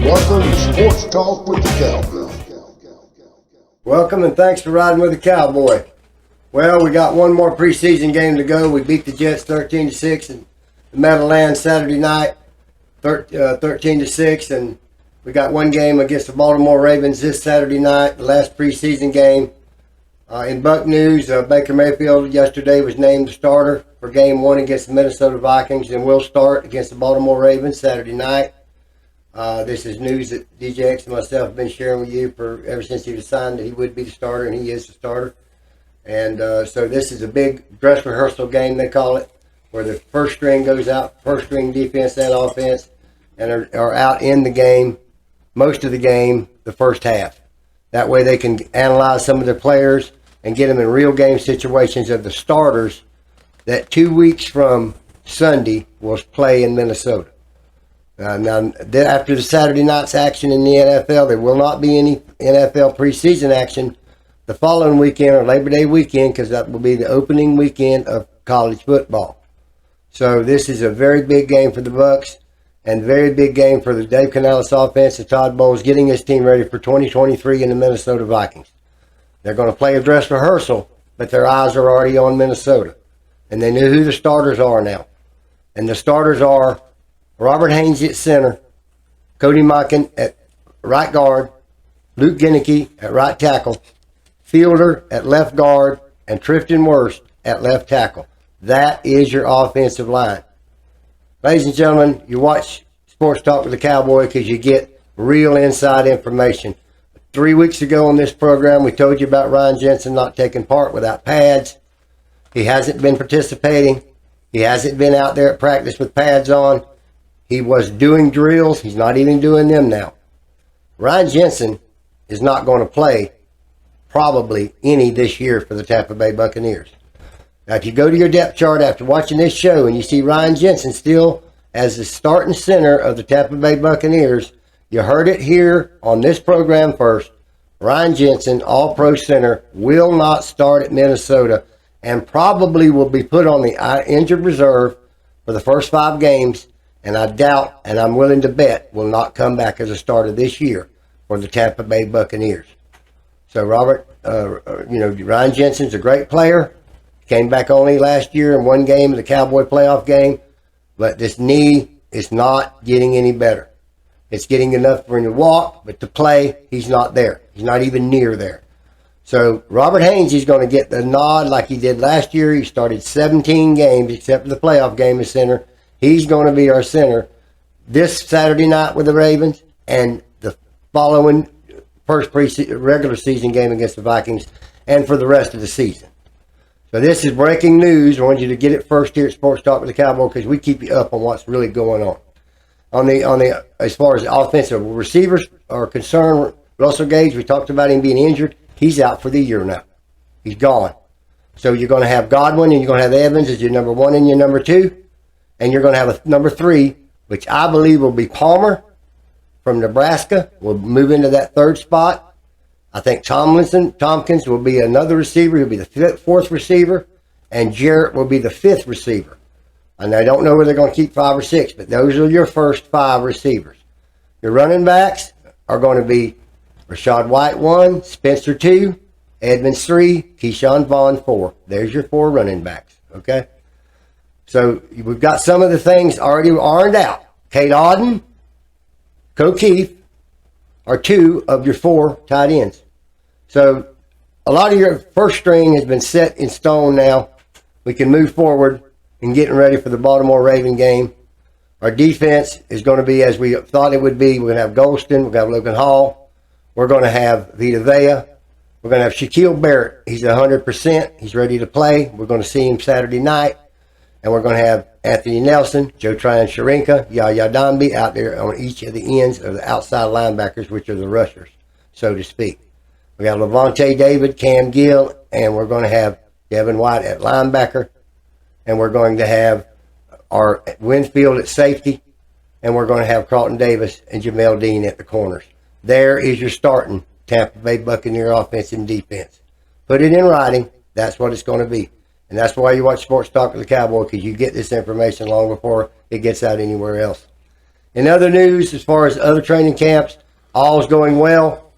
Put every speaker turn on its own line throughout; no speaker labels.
Welcome to Sports Talk with the Cowboy.
Welcome and thanks for riding with the Cowboy. Well, we got one more preseason game to go. We beat the Jets 13-6 in the Meadowlands Saturday night, 13-6, and we got one game against the Baltimore Ravens this Saturday night, the last preseason game. In Buck news, Baker Mayfield yesterday was named the starter for Game 1 against the Minnesota Vikings, and will start against the Baltimore Ravens Saturday night. This is news that DJX and myself have been sharing with you for ever since he was signed that he would be the starter, and he is the starter. And so this is a big dress rehearsal game, they call it, where the first string goes out, first string defense and offense, and are out in the game, most of the game, the first half. That way they can analyze some of their players and get them in real game situations of the starters that 2 weeks from Sunday will play in Minnesota. Now, after the Saturday night's action in the NFL, there will not be any NFL preseason action the following weekend or Labor Day weekend, because that will be the opening weekend of college football. So this is a very big game for the Bucs and very big game for the Dave Canales offense and Todd Bowles getting his team ready for 2023 in the Minnesota Vikings. They're going to play a dress rehearsal, but their eyes are already on Minnesota. And they knew who the starters are now. And the starters are Robert Haynes at center, Cody Mockin at right guard, Luke Genieke at right tackle, Fielder at left guard, and Trifton Worst at left tackle. That is your offensive line. Ladies and gentlemen, you watch Sports Talk with the Cowboy because you get real inside information. 3 weeks ago on this program, we told you about Ryan Jensen not taking part without pads. He hasn't been participating. He hasn't been out there at practice with pads on. He was doing drills. He's not even doing them now. Ryan Jensen is not going to play probably any this year for the Tampa Bay Buccaneers. Now, if you go to your depth chart after watching this show and you see Ryan Jensen still as the starting center of the Tampa Bay Buccaneers, you heard it here on this program first. Ryan Jensen, all-pro center, will not start at Minnesota and probably will be put on the injured reserve for the first 5 games, and I doubt, and I'm willing to bet, will not come back as a starter this year for the Tampa Bay Buccaneers. So, Robert, Ryan Jensen's a great player. Came back only last year in one game, the Cowboy playoff game, but this knee is not getting any better. It's getting enough for him to walk, but to play, he's not there. He's not even near there. So Robert Haynes is going to get the nod like he did last year. He started 17 games except for the playoff game as center. He's going to be our center this Saturday night with the Ravens and the following first regular season game against the Vikings and for the rest of the season. So this is breaking news. I want you to get it first here at Sports Talk with the Cowboy because we keep you up on what's really going on. As far as the offensive receivers are concerned, Russell Gage, we talked about him being injured. He's out for the year now. He's gone. So you're going to have Godwin and you're going to have Evans as your number 1 and your number 2. And you're going to have a number 3, which I believe will be Palmer from Nebraska. Will move into that 3rd spot. I think Tompkins will be another receiver. He'll be the 4th receiver. And Jarrett will be the 5th receiver. And I don't know whether they're going to keep 5 or 6, but those are your first 5 receivers. Your running backs are going to be Rachaad White 1, Spencer 2, Edmonds 3, Keyshawn Vaughn 4. There's your 4 running backs, okay? So we've got some of the things already ironed out. Kate Auden, Keith are 2 of your 4 tight ends. So a lot of your first string has been set in stone now. We can move forward and getting ready for the Baltimore Raven game. Our defense is going to be as we thought it would be. We're going to have Golston. We're going to have Logan Hall. We're going to have Vita Vea. We're going to have Shaquille Barrett. He's 100%. He's ready to play. We're going to see him Saturday night. And we're going to have Anthony Nelson, Joe Tryon-Sharinka, Yaya Dombe out there on each of the ends of the outside linebackers, which are the rushers, so to speak. We got Levante David, Cam Gill, and we're going to have Devin White at linebacker. And we're going to have our Winfield at safety. And we're going to have Carlton Davis and Jamel Dean at the corners. There is your starting Tampa Bay Buccaneer offense and defense. Put it in writing. That's what it's going to be. And that's why you watch Sports Talk with the Cowboy, because you get this information long before it gets out anywhere else. In other news, as far as other training camps, all is going well.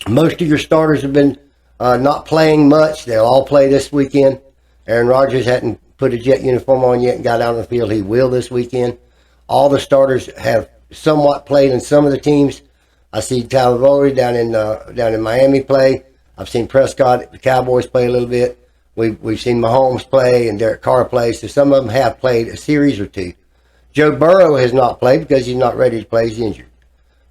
Most of your starters have been not playing much. They'll all play this weekend. Aaron Rodgers hadn't put a Jet uniform on yet and got out on the field. He will this weekend. All the starters have somewhat played in some of the teams. I see Talavori down in Miami play. I've seen Prescott, the Cowboys, play a little bit. We've seen Mahomes play and Derek Carr play. So some of them have played a series or two. Joe Burrow has not played because he's not ready to play. He's injured.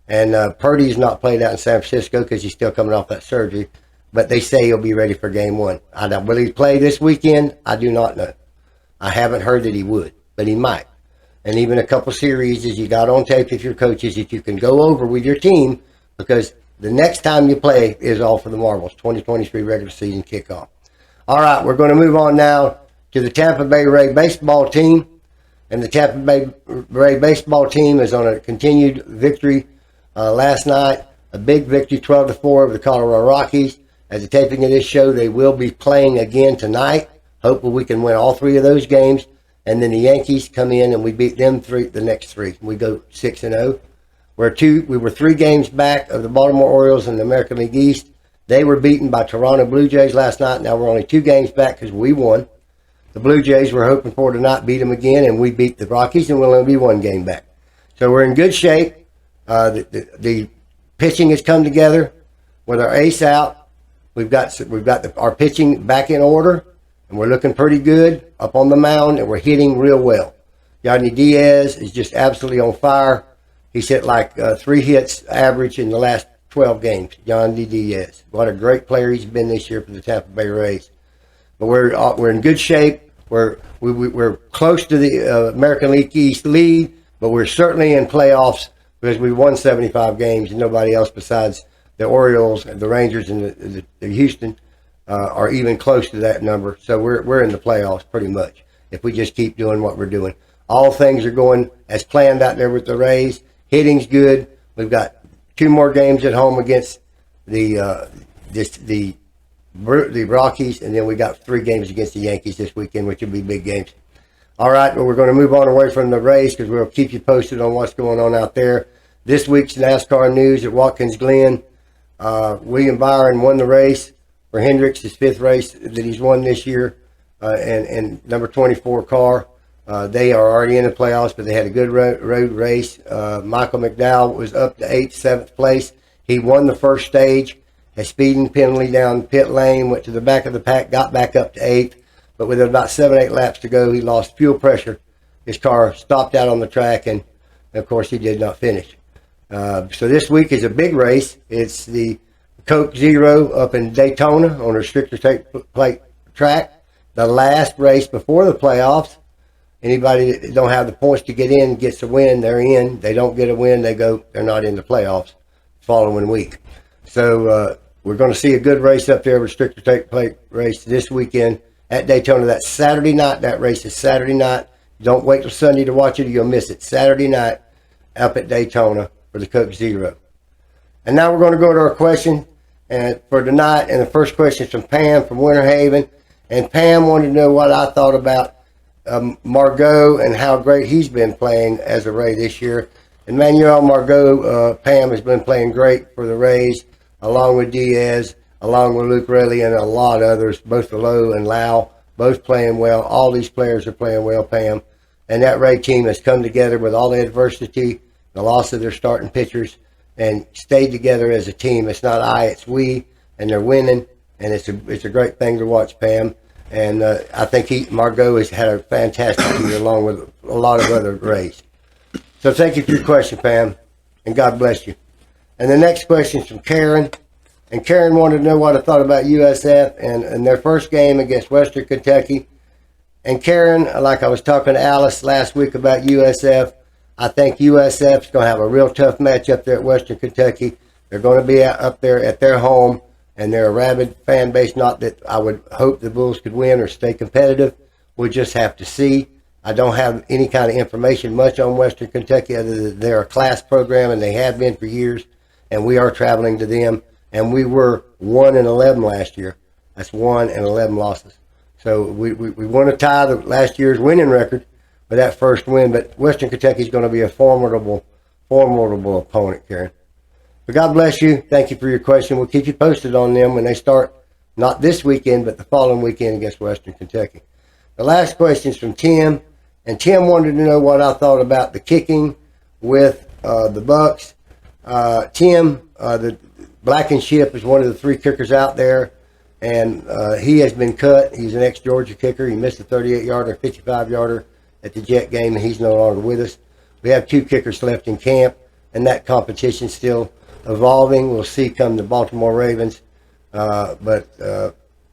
And Purdy's not played out in San Francisco because he's still coming off that surgery. But they say he'll be ready for game one. Will he play this weekend? I do not know. I haven't heard that he would, but he might. And even a couple series as you got on tape with your coaches that you can go over with your team, because the next time you play is all for the marbles, 2023 regular season kickoff. All right, we're going to move on now to the Tampa Bay Ray baseball team. And the Tampa Bay Ray baseball team is on a continued victory last night, a big victory, 12-4 over the Colorado Rockies. As the taping of this show, they will be playing again tonight. Hopefully we can win all three of those games. And then the Yankees come in and we beat them the next three. We go 6-0. We were 3 games back of the Baltimore Orioles in the American League East. They were beaten by Toronto Blue Jays last night. Now we're only 2 games back because we won. The Blue Jays were hoping for to not beat them again, and we beat the Rockies, and we'll only be 1 game back. So we're in good shape. The pitching has come together with our ace out. We've got our pitching back in order, and we're looking pretty good up on the mound, and we're hitting real well. Yadny Diaz is just absolutely on fire. He's hit like 3 hits average in the last 12 games. Yadny Diaz. What a great player he's been this year for the Tampa Bay Rays. But we're in good shape. We're close to the American League East lead, but we're certainly in playoffs because we won 75 games, and nobody else besides the Orioles, the Rangers, and the Houston are even close to that number. So we're in the playoffs pretty much if we just keep doing what we're doing. All things are going as planned out there with the Rays. Hitting's good. We've got 2 more games at home against the Rockies, and then we got 3 games against the Yankees this weekend, which will be big games. All right, well, we're going to move on away from the Rays because we'll keep you posted on what's going on out there. This week's NASCAR news at Watkins Glen. William Byron won the race for Hendricks, his 5th race that he's won this year, and number 24 car. They are already in the playoffs, but they had a good road race. Michael McDowell was up to 8th, 7th place. He won the first stage. A speeding penalty down pit lane, went to the back of the pack, got back up to 8th. But with about 7-8 laps to go, he lost fuel pressure. His car stopped out on the track, and of course, he did not finish. So this week is a big race. It's the Coke Zero up in Daytona on a restrictor plate track. The last race before the playoffs. Anybody that don't have the points to get in gets a win. They're in. They don't get a win. They're not in the playoffs the following week. So we're going to see a good race up there, restrictor plate race this weekend at Daytona. That's Saturday night. That race is Saturday night. Don't wait till Sunday to watch it or you'll miss it. Saturday night up at Daytona for the Coke Zero. And now we're going to go to our question for tonight. And the first question is from Pam from Winter Haven. And Pam wanted to know what I thought about Margot and how great he's been playing as a Ray this year. And Manuel Margot, Pam, has been playing great for the Rays, along with Diaz, along with Luke Rayleigh, and a lot of others, both Lowe and Lau, both playing well. All these players are playing well, Pam. And that Ray team has come together with all the adversity, the loss of their starting pitchers, and stayed together as a team. It's not I, it's we, and they're winning. And it's a great thing to watch, Pam. And I think Margot has had a fantastic year along with a lot of other Rays. So thank you for your question, Pam, and God bless you. And the next question is from Karen. And Karen wanted to know what I thought about USF and their first game against Western Kentucky. And Karen, like I was talking to Alice last week about USF, I think USF is going to have a real tough match up there at Western Kentucky. They're going to be up there at their home, and they're a rabid fan base. Not that I would hope the Bulls could win or stay competitive. We'll just have to see. I don't have any kind of information much on Western Kentucky other than they're a class program, and they have been for years, and we are traveling to them. And we were 1-11 last year. That's 1-11 losses. So we want to tie the last year's winning record, with that first win. But Western Kentucky's going to be a formidable opponent, Karen. But God bless you. Thank you for your question. We'll keep you posted on them when they start, not this weekend, but the following weekend against Western Kentucky. The last question is from Tim, and Tim wanted to know what I thought about the kicking with the Bucks. Tim, the Blankenship is one of the 3 kickers out there, and he has been cut. He's an ex-Georgia kicker. He missed a 38-yarder, 55-yarder at the Jet game, and he's no longer with us. We have 2 kickers left in camp, and that competition's still evolving. We'll see come the Baltimore Ravens. But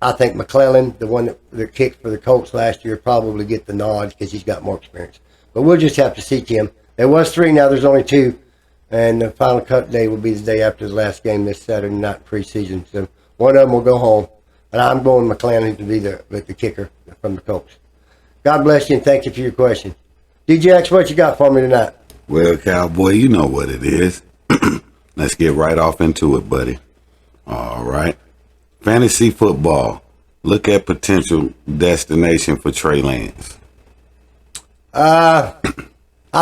I think McClellan, the one that kicked for the Colts last year, probably get the nod because he's got more experience. But we'll just have to see, Tim. There was 3, now there's only 2. And the final cut day will be the day after the last game this Saturday night preseason. So one of them will go home. But I'm going McClellan to be the kicker from the Colts. God bless you, and thank you for your question. DJX, what you got for me tonight?
Well, Cowboy, you know what it is. Let's get right off into it, buddy. All right. Fantasy football. Look at potential destination for Trey Lance.
I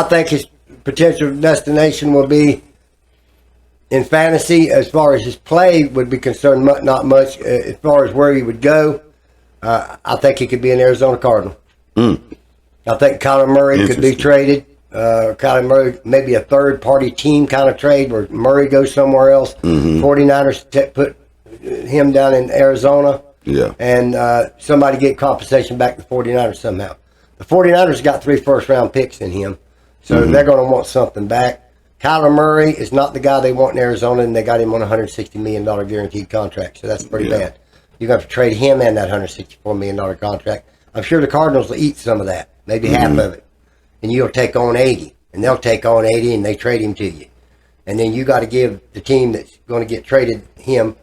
think his potential destination will be in fantasy. As far as his play would be concerned, not much. As far as where he would go, I think he could be an Arizona Cardinal. I think Kyler Murray could be traded. Kyler Murray, maybe a third-party team kind of trade where Murray goes somewhere else. 49ers put him down in Arizona.
Yeah.
And somebody get compensation back to the 49ers somehow. The 49ers got 3 first-round picks in him, so they're going to want something back. Kyler Murray is not the guy they want in Arizona, and they got him on a $160 million guaranteed contract, so that's pretty bad. You're going to have to trade him and that $164 million contract. I'm sure the Cardinals will eat some of that, maybe half of it. And you'll take on 80, and they'll take on 80, and they trade him to you. And then you got to give the team that's going to get traded him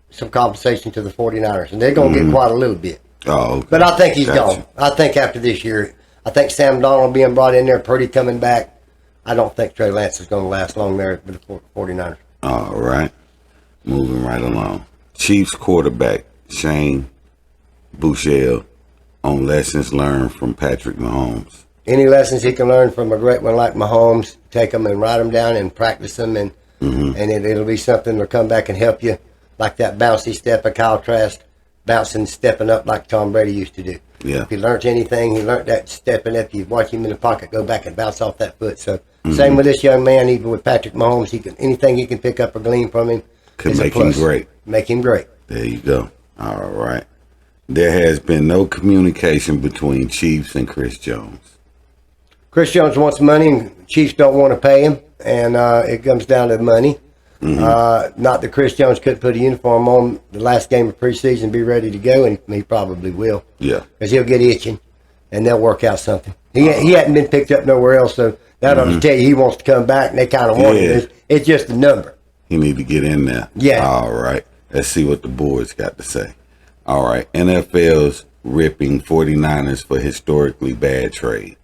some compensation to the 49ers, and they're going to get quite a little bit.
Oh, okay.
But I think he's gone. I think after this year, I think Sam Darnold being brought in there, Purdy coming back, I don't think Trey Lance is going to last long there with the 49ers.
All right. Moving right along. Chiefs quarterback Shane Buechele on lessons learned from Patrick Mahomes.
Any lessons he can learn from a great one like Mahomes, take them and write them down and practice them, and it'll be something that'll come back and help you, like that bouncy step of Kyle Trask, bouncing, stepping up like Tom Brady used to do.
Yeah.
If he learned anything, he learned that stepping up. You watch him in the pocket, go back and bounce off that foot. So same with this young man, even with Patrick Mahomes, anything he can pick up or glean from him
could make him great.
Make him great.
There you go. All right. There has been no communication between Chiefs and Chris Jones.
Chris Jones wants money, and Chiefs don't want to pay him, and it comes down to money. Not that Chris Jones could put a uniform on the last game of preseason and be ready to go, and he probably will.
Yeah.
Because he'll get itching, and they'll work out something. He hadn't been picked up nowhere else, so that ought to tell you he wants to come back, and they kind of want him. It's just a number.
He need to get in there.
Yeah.
All right. Let's see what the boys got to say. All right. NFL's ripping 49ers for historically bad trade.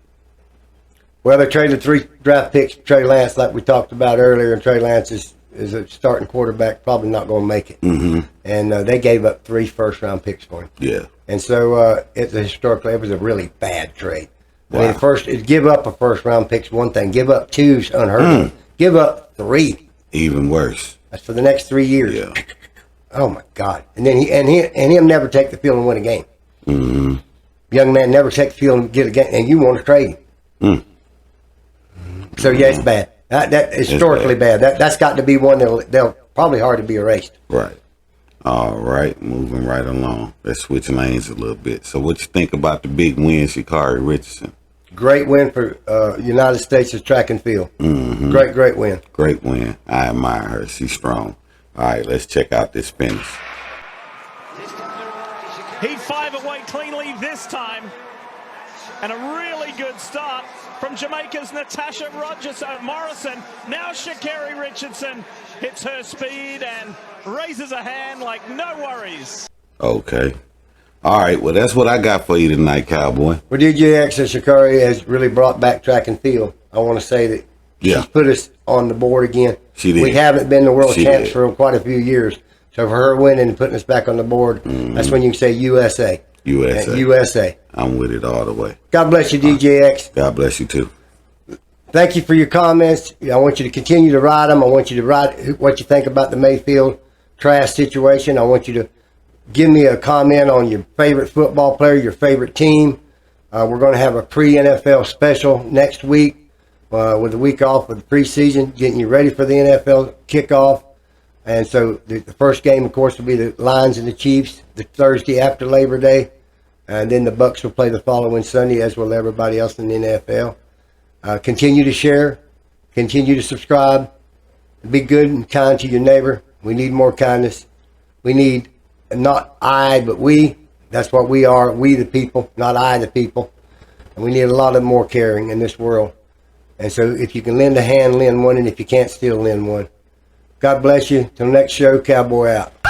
Well, they traded 3 draft picks to Trey Lance, like we talked about earlier, and Trey Lance is a starting quarterback, probably not going to make it. And they gave up 3 first-round picks for him.
Yeah.
And so it was a really bad trade.
Wow.
I mean, give up a first-round pick's one thing. Give up 2's unheard of. Give up 3.
Even worse.
That's for the next 3 years.
Yeah.
Oh, my God. And then him never take the field and win a game. Young man never take the field and get a game, and you want to trade him. So, yeah, it's bad. That historically bad. That's got to be one they'll probably hard to be erased.
Right. All right. Moving right along. Let's switch lanes a little bit. So what you think about the big win, Sha'Carri Richardson?
Great win for United States' track and field. Great win.
Great win. I admire her. She's strong. All right. Let's check out this finish.
He 5 away cleanly this time. And a really good start from Jamaica's Natasha Morrison. Now Sha'Carri Richardson hits her speed and raises a hand like no worries.
Okay. All right. Well, that's what I got for you tonight, Cowboy.
Well, DJX and Sha'Carri has really brought back track and field. I want to say that she's put us on the board again.
She did.
We haven't been the world champs for quite a few years. So for her winning and putting us back on the board, that's when you can say USA.
USA.
USA.
I'm with it all the way.
God bless you, DJX.
God bless you too.
Thank you for your comments. I want you to continue to write them. I want you to write what you think about the Mayfield trash situation. I want you to give me a comment on your favorite football player, your favorite team. We're going to have a pre-NFL special next week with a week off of the preseason, getting you ready for the NFL kickoff. And so the first game, of course, will be the Lions and the Chiefs the Thursday after Labor Day. And then the Bucs will play the following Sunday, as will everybody else in the NFL. Continue to share. Continue to subscribe. Be good and kind to your neighbor. We need more kindness. We need not I, but we. That's what we are. We the people, not I the people. And we need a lot of more caring in this world. And so if you can lend a hand, lend one. And if you can't, still lend one. God bless you. Till next show, Cowboy out.